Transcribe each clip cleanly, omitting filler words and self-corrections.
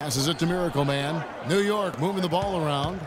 Passes it to Miracle Man. New York moving the ball around.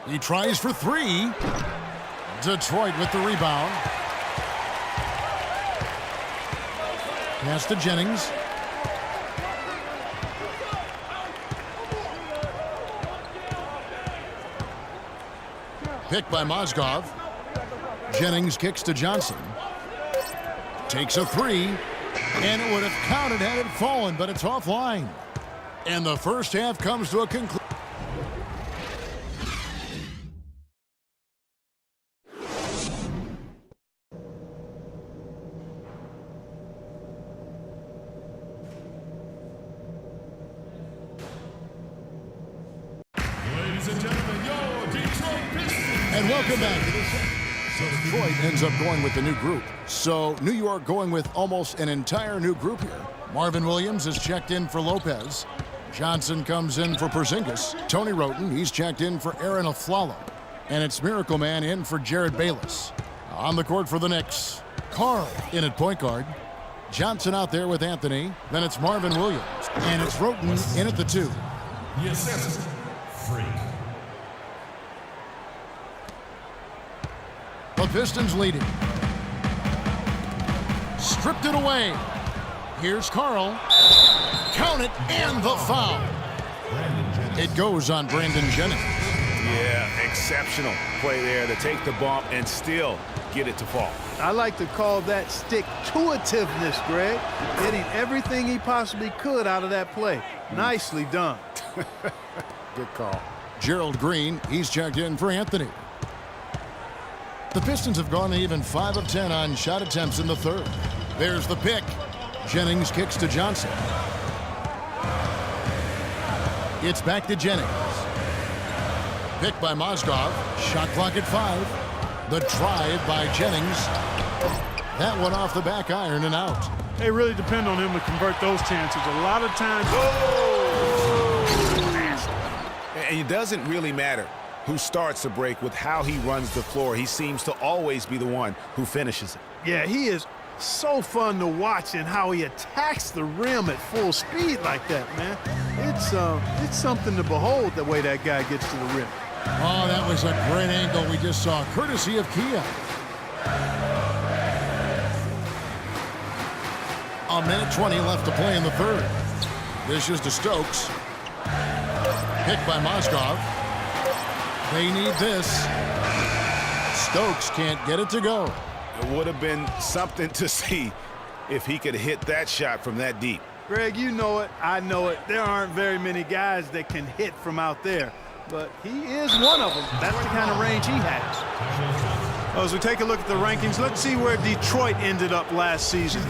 He tries for three. Detroit with the rebound. Pass to Jennings. Picked by Mozgov. Jennings kicks to Johnson. Takes a three. And it would have counted had it fallen, but it's offline. And the first half comes to a conclusion. Ladies and gentlemen, your Detroit Pistons. And welcome back to this. So Detroit ends up going with the new group. So New York going with almost an entire new group here. Marvin Williams is checked in for Lopez. Johnson comes in for Porzingis. Tony Wroten, he's checked in for Aaron Aflalo. And it's Miracle Man in for Jared Bayless. On the court for the Knicks, Carl in at point guard. Johnson out there with Anthony. Then it's Marvin Williams. And it's Wroten in at the 2. Yes, freak. The Pistons leading. Stripped it away. Here's Carl. Count it, and the foul. It goes on Brandon Jennings. Yeah, exceptional play there to take the bump and still get it to fall. I like to call that stick-to-itiveness, Greg. Getting everything he possibly could out of that play. Nicely done. Good call. Gerald Green, he's checked in for Anthony. The Pistons have gone even 5 of 10 on shot attempts in the third. There's the pick. Jennings kicks to Johnson. It's back to Jennings. Picked by Mozgov. Shot clock at 5. The drive by Jennings. That one off the back iron and out. They really depend on him to convert those chances. A lot of times. And it doesn't really matter who starts the break with how he runs the floor. He seems to always be the one who finishes it. Yeah, he is so fun to watch and how he attacks the rim at full speed like that, man. It's something to behold the way that guy gets to the rim. Oh, that was a great angle we just saw, courtesy of Kia. A minute 20 left to play in the third. This is to Stokes. Picked by Mozgov. They need this. Stokes can't get it to go. It would have been something to see if he could hit that shot from that deep. Greg, you know it. I know it. There aren't very many guys that can hit from out there. But he is one of them. That's the kind of range he has. Well, as we take a look at the rankings, let's see where Detroit ended up last season.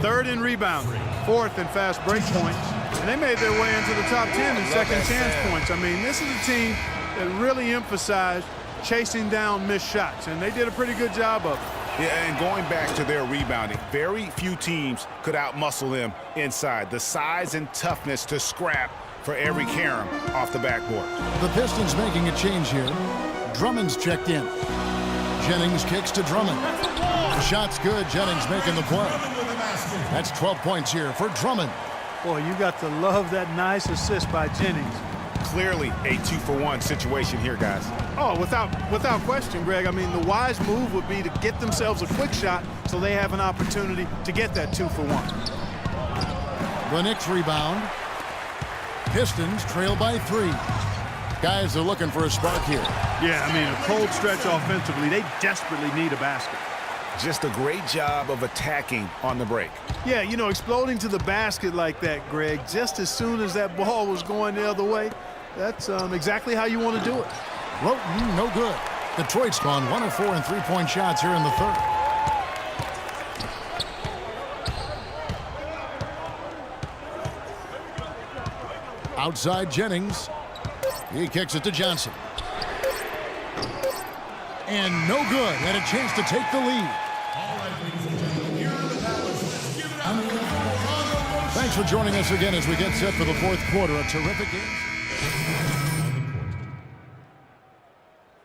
3rd in rebounding, 4th in fast break points, and they made their way into the top 10 in second chance points. I mean, this is a team that really emphasized chasing down missed shots, and they did a pretty good job of it. Yeah, and going back to their rebounding, very few teams could outmuscle them inside. The size and toughness to scrap for every carom off the backboard. The Pistons making a change here. Drummond's checked in. Jennings kicks to Drummond. The shot's good. Jennings making the play. That's 12 points here for Drummond. Boy, you got to love that nice assist by Jennings. Clearly a 2-for-1 situation here, guys. Oh, without question, Greg. I mean, the wise move would be to get themselves a quick shot so they have an opportunity to get that 2-for-1. The Knicks rebound. Pistons trail by 3. Guys are looking for a spark here. Yeah, I mean, a cold stretch offensively. They desperately need a basket. Just a great job of attacking on the break. Yeah, you know, exploding to the basket like that, Greg, just as soon as that ball was going the other way, that's exactly how you want to do it. Wroten, no good. Detroit's gone 1 of 4 in three-point shots here in the third. Outside Jennings. He kicks it to Johnson. And no good. Had a chance to take the lead. Thanks for joining us again as we get set for the 4th quarter. A terrific game.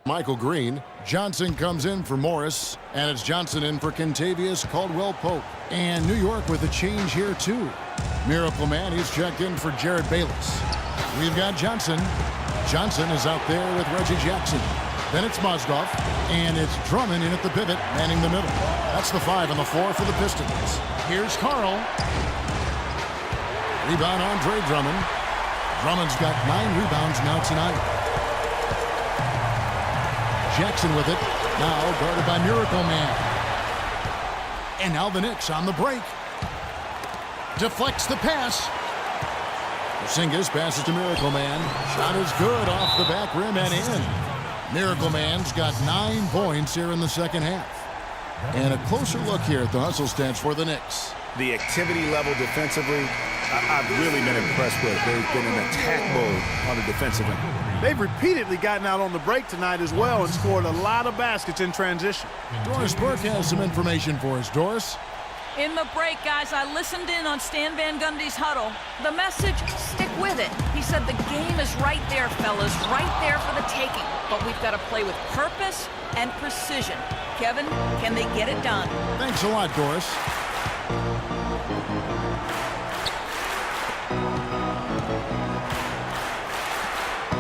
Michael Green. Johnson comes in for Morris, and it's Johnson in for Kentavious Caldwell-Pope. And New York with a change here, too. Miracle Man, he's checked in for Jared Bayless. We've got Johnson. Johnson is out there with Reggie Jackson. Then it's Mozgov, and it's Drummond in at the pivot, manning the middle. That's the 5 and the 4 for the Pistons. Here's Carl. Rebound Andre Drummond. Drummond's got 9 rebounds now tonight. Jackson with it, now guarded by Miracle Man. And now the Knicks on the break. Deflects the pass. Porzingis passes to Miracle Man. Shot is good off the back rim and in. Miracle Man's got 9 points here in the second half. And a closer look here at the hustle stats for the Knicks. The activity level defensively, I've really been impressed with. They've been in attack mode on the defensive end. They've repeatedly gotten out on the break tonight as well and scored a lot of baskets in transition. Doris Burke has some information for us. Doris? In the break, guys, I listened in on Stan Van Gundy's huddle. The message, stick with it. He said the game is right there, fellas, right there for the taking. But we've got to play with purpose and precision. Kevin, can they get it done? Thanks a lot, Doris.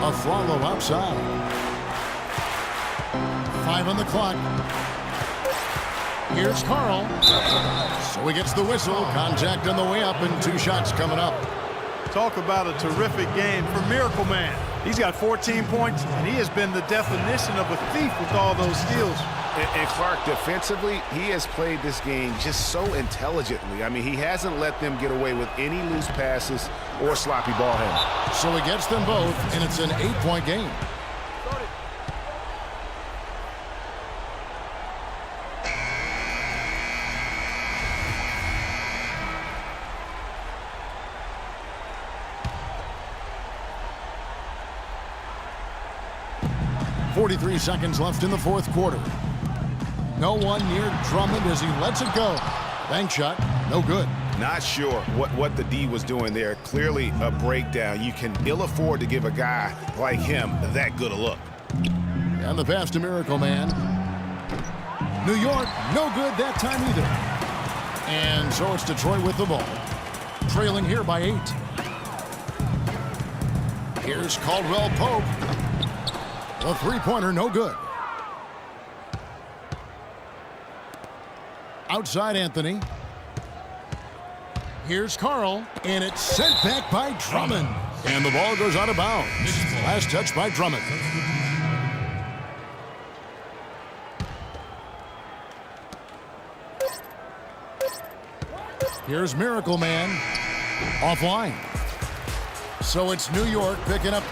Aflalo outside. 5 on the clock. Here's Carl. So he gets the whistle. Contact on the way up and 2 shots coming up. Talk about a terrific game for Miracle Man. He's got 14 points, and he has been the definition of a thief with all those steals. And Clark, defensively, he has played this game just so intelligently. I mean, he hasn't let them get away with any loose passes or sloppy ball handling. So he gets them both, and it's an 8-point game. .43 seconds left in the fourth quarter. No one near Drummond as he lets it go. Bank shot, no good. Not sure what the D was doing there. Clearly a breakdown. You can ill afford to give a guy like him that good a look. And the pass to Miracle Man. New York, no good that time either. And so it's Detroit with the ball. Trailing here by 8. Here's Caldwell-Pope. The 3-pointer, no good. Outside Anthony. Here's Carl, and it's sent back by Drummond. And the ball goes out of bounds. Last touch by Drummond. Here's Miracle Man. Offline. So it's New York picking up.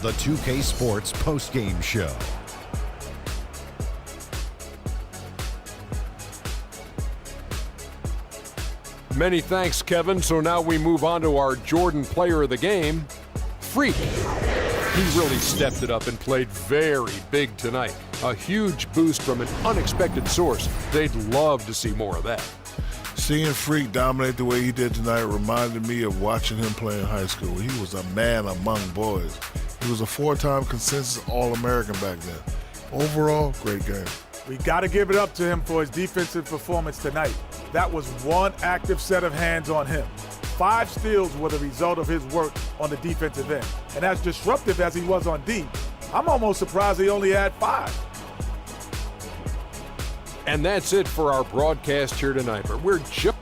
The 2K Sports postgame show. Many thanks, Kevin. So now we move on to our Jordan player of the game, Freak. He really stepped it up and played very big tonight. A huge boost from an unexpected source. They'd love to see more of that. Seeing Freak dominate the way he did tonight reminded me of watching him play in high school. He was a man among boys. He was a 4-time consensus All-American back then. Overall, great game. We got to give it up to him for his defensive performance tonight. That was one active set of hands on him. 5 steals were the result of his work on the defensive end. And as disruptive as he was on D, I'm almost surprised he only had 5. And that's it for our broadcast here tonight. But we're just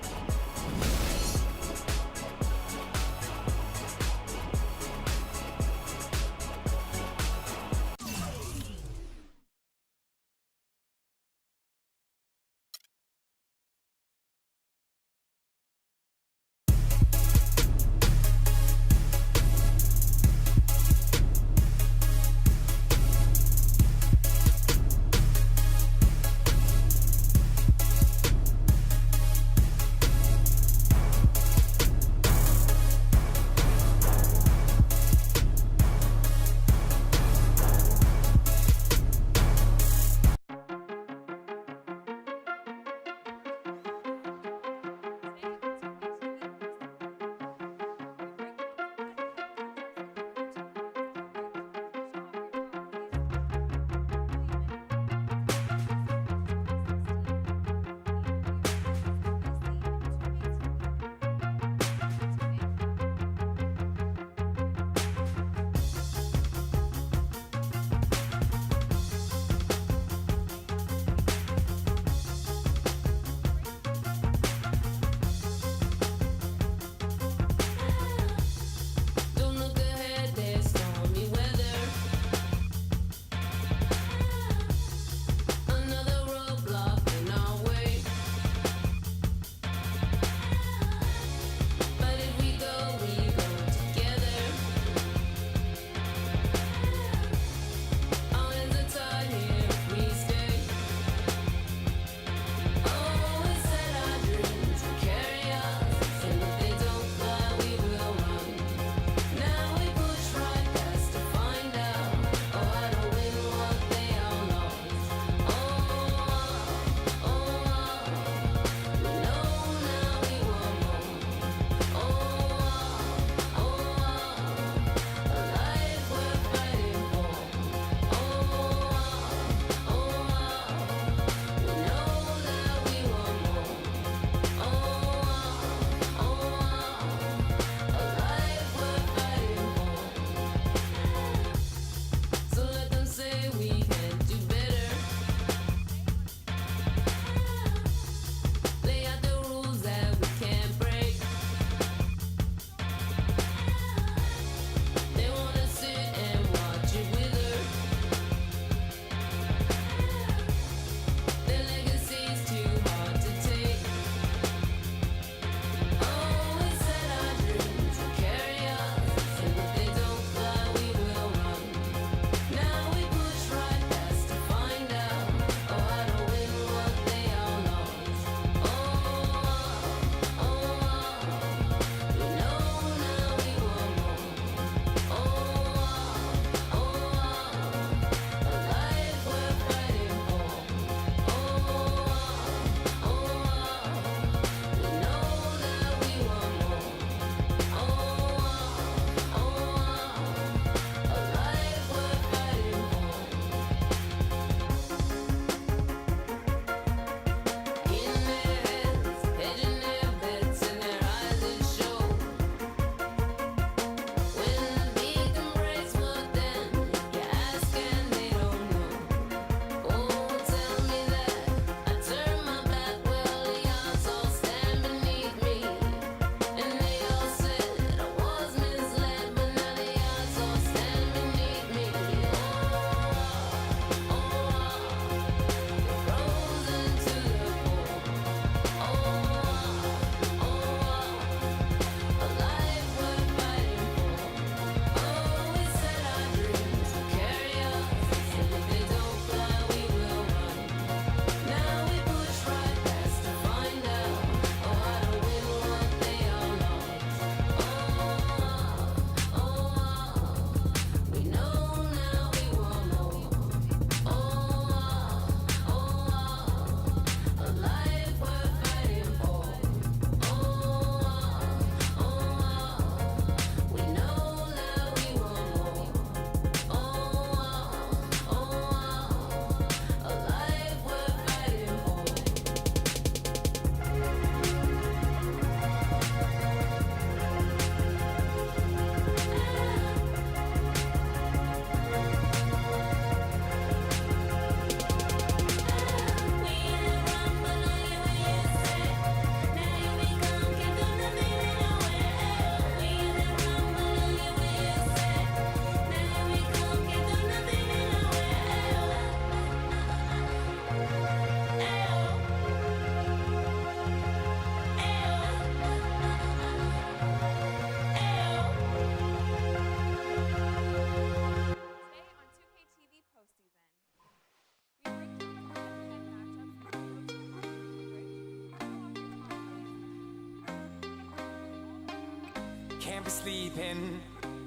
can't be sleeping,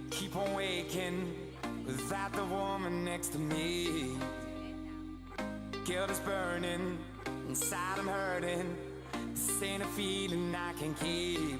keep on waking without the woman next to me. Guilt is burning, inside I'm hurting. This ain't a feeling I can keep.